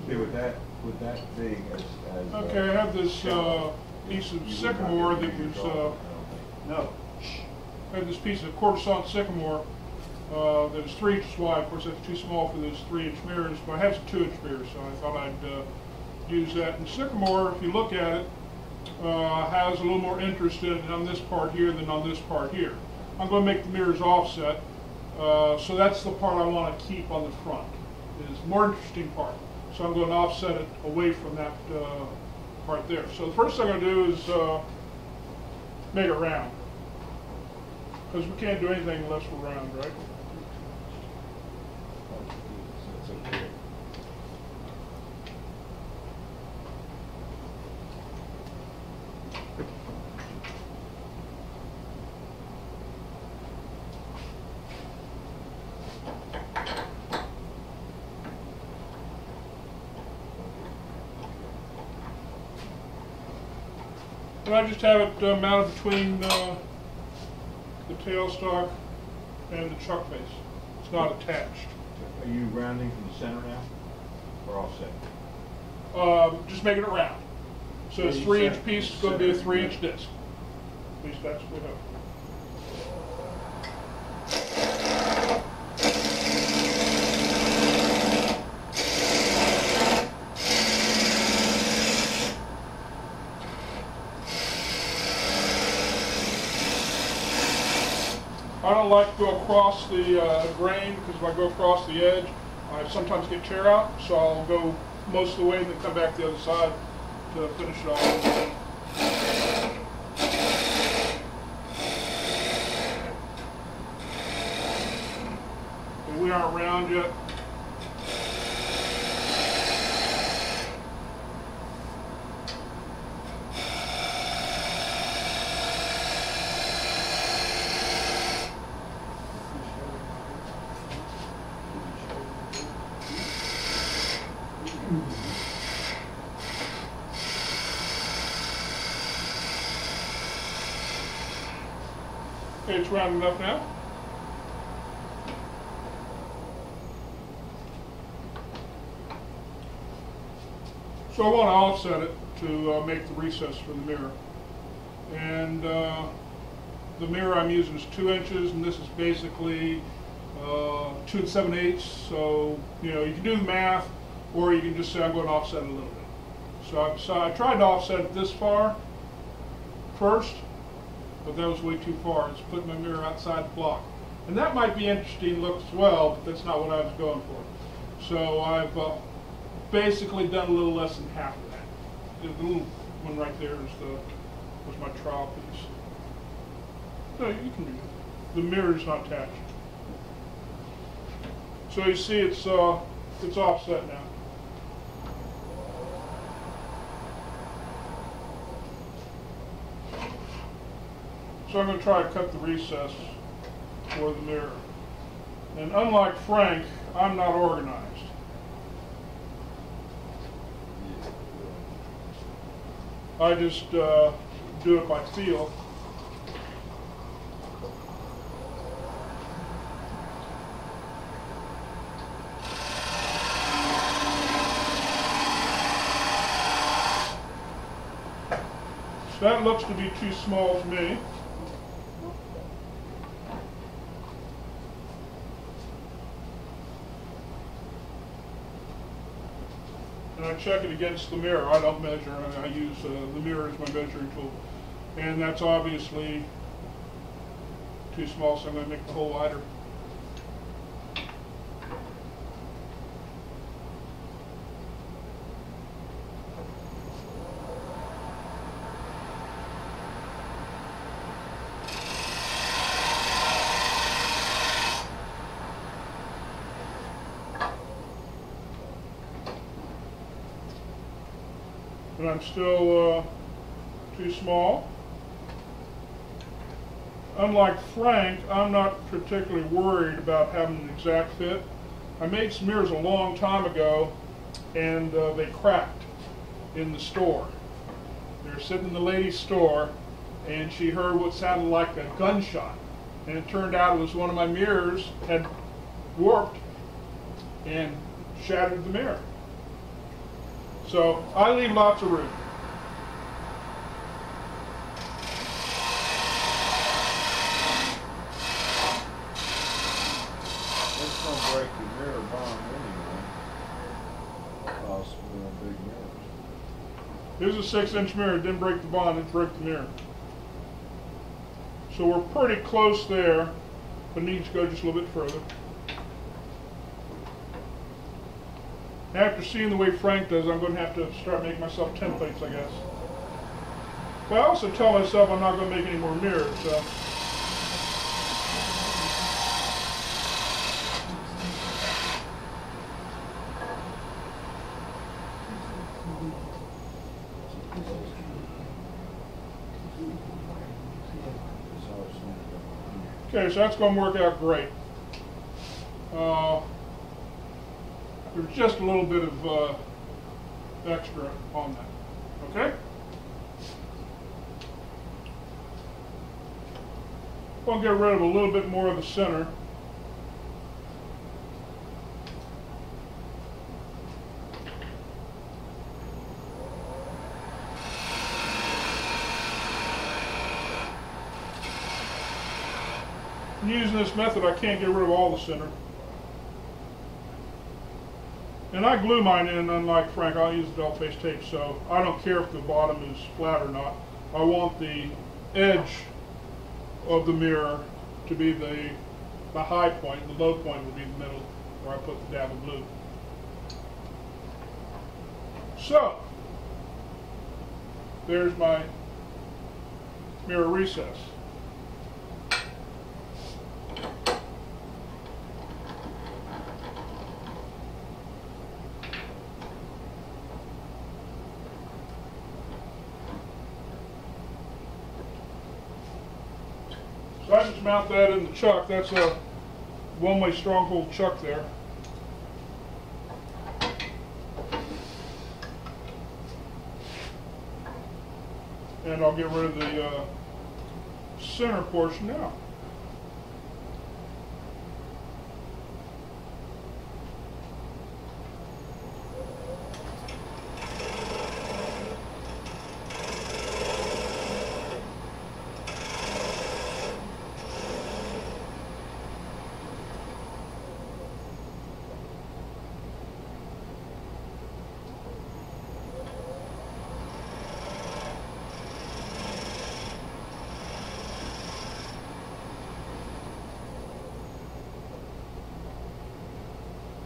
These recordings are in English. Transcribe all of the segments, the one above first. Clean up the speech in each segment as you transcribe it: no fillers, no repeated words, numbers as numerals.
Okay, with that big as Okay, I have this piece of sycamore that was, no. I have this piece of quarter-sawn sycamore that is 3 inches wide. Of course, that's too small for those 3-inch mirrors, but I have some 2-inch mirrors, so I thought I'd use that. And sycamore, if you look at it, has a little more interest in it on this part here than on this part here. I'm going to make the mirrors offset, so that's the part I want to keep on the front. It's the more interesting part. So I'm going to offset it away from that part there. So the first thing I'm going to do is make it round, because we can't do anything unless we're round, right? That's okay. And I just have it mounted between the tailstock and the chuck face. It's not attached. Are you rounding from the center now, or offset? Just making it round. So this 3-inch piece is going to be a 3-inch disc. At least that's what we hope. I don't like to go across the grain, because if I go across the edge, I sometimes get tear out, so I'll go most of the way and then come back the other side to finish it off. And we aren't round yet. Okay, it's round enough now. So I want to offset it to make the recess for the mirror. And the mirror I'm using is 2 inches, and this is basically 2 7/8. So you can do the math, or you can just say I'm going to offset it a little bit. So I tried to offset it this far first, but that was way too far. It's putting my mirror outside the block. And that might be interesting look as well, but that's not what I was going for. So I've basically done a little less than half of that. The little one right there was my trowel piece. So you can do it. The mirror is not attached. So you see it's offset now. So I'm going to try to cut the recess for the mirror. And unlike Frank, I'm not organized. I just do it by feel. So that looks to be too small to me. And I check it against the mirror. I don't measure. I use the mirror as my measuring tool. And that's obviously too small, so I'm going to make the hole wider. But I'm still too small. Unlike Frank, I'm not particularly worried about having an exact fit. I made some mirrors a long time ago, and they cracked in the store. They were sitting in the lady's store, and she heard what sounded like a gunshot. And it turned out it was one of my mirrors had warped and shattered the mirror. So I leave lots of room. It's gonna break your mirror bond anyway. Possibly on big mirrors. Here's a 6-inch mirror. It didn't break the bond, it broke the mirror. So we're pretty close there, but need to go just a little bit further. After seeing the way Frank does, I'm going to have to start making myself templates, I guess. But I also tell myself I'm not going to make any more mirrors. So. Okay, so that's going to work out great. There's just a little bit of extra on that. Okay? I'll get rid of a little bit more of the center. Using this method, I can't get rid of all the center. And I glue mine in, unlike Frank. I'll use the double face tape, so I don't care if the bottom is flat or not. I want the edge of the mirror to be the high point. The low point will be the middle, where I put the dab of glue. So, there's my mirror recess. So I just mount that in the chuck. That's a one-way stronghold chuck there. And I'll get rid of the center portion now.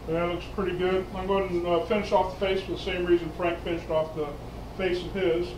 That looks pretty good. I'm going to finish off the face for the same reason Frank finished off the face of his.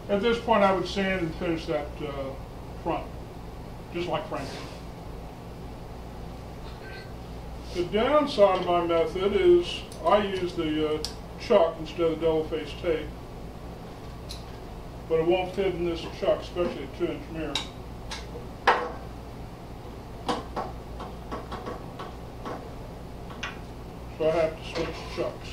At this point, I would sand and finish that front, just like Frank did. The downside of my method is I use the chuck instead of the double face tape, but it won't fit in this chuck, especially a 2-inch mirror. So I have to switch chucks.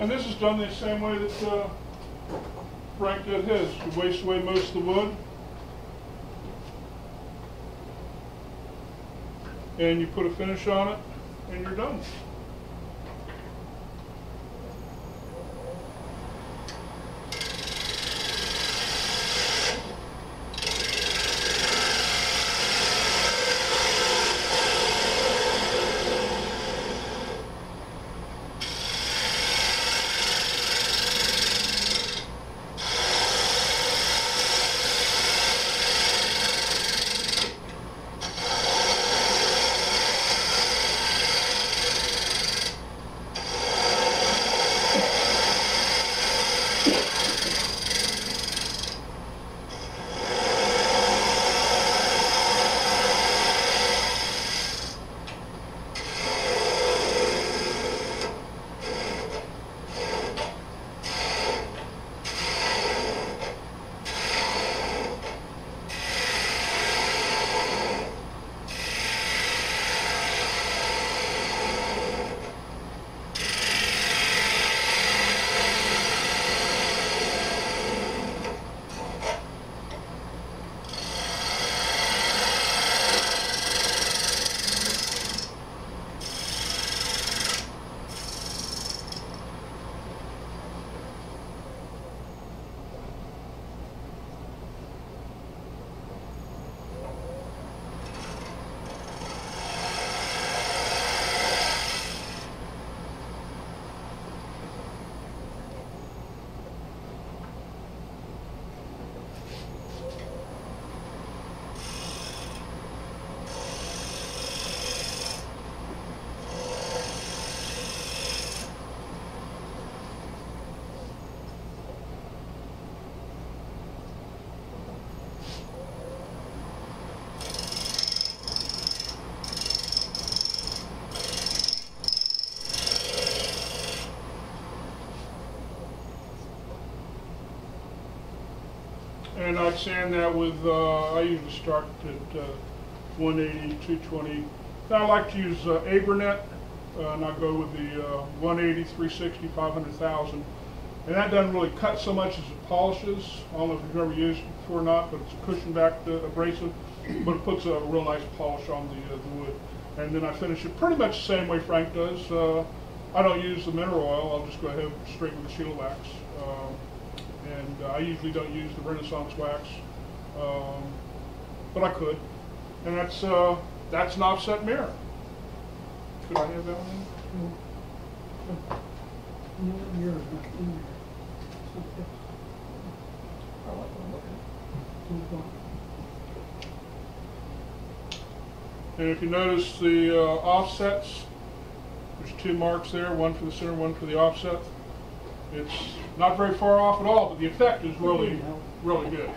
And this is done the same way that Frank did his. You waste away most of the wood. And you put a finish on it, and you're done. And I'd sand that with, I usually start at 180, 220. Now I like to use Abranet, and I go with the 180, 360, 500,000. And that doesn't really cut so much as it polishes. I don't know if you've ever used it before or not, but it's a cushion-backed abrasive, but it puts a real nice polish on the wood. And then I finish it pretty much the same way Frank does. I don't use the mineral oil. I'll just go ahead straight with the shield wax. And I usually don't use the Renaissance wax, but I could. And that's an offset mirror. Could I have that one? Yours not in there. I like what I'm looking at. And if you notice the offsets, there's two marks there, one for the center, one for the offset. It's not very far off at all, but the effect is really, really good.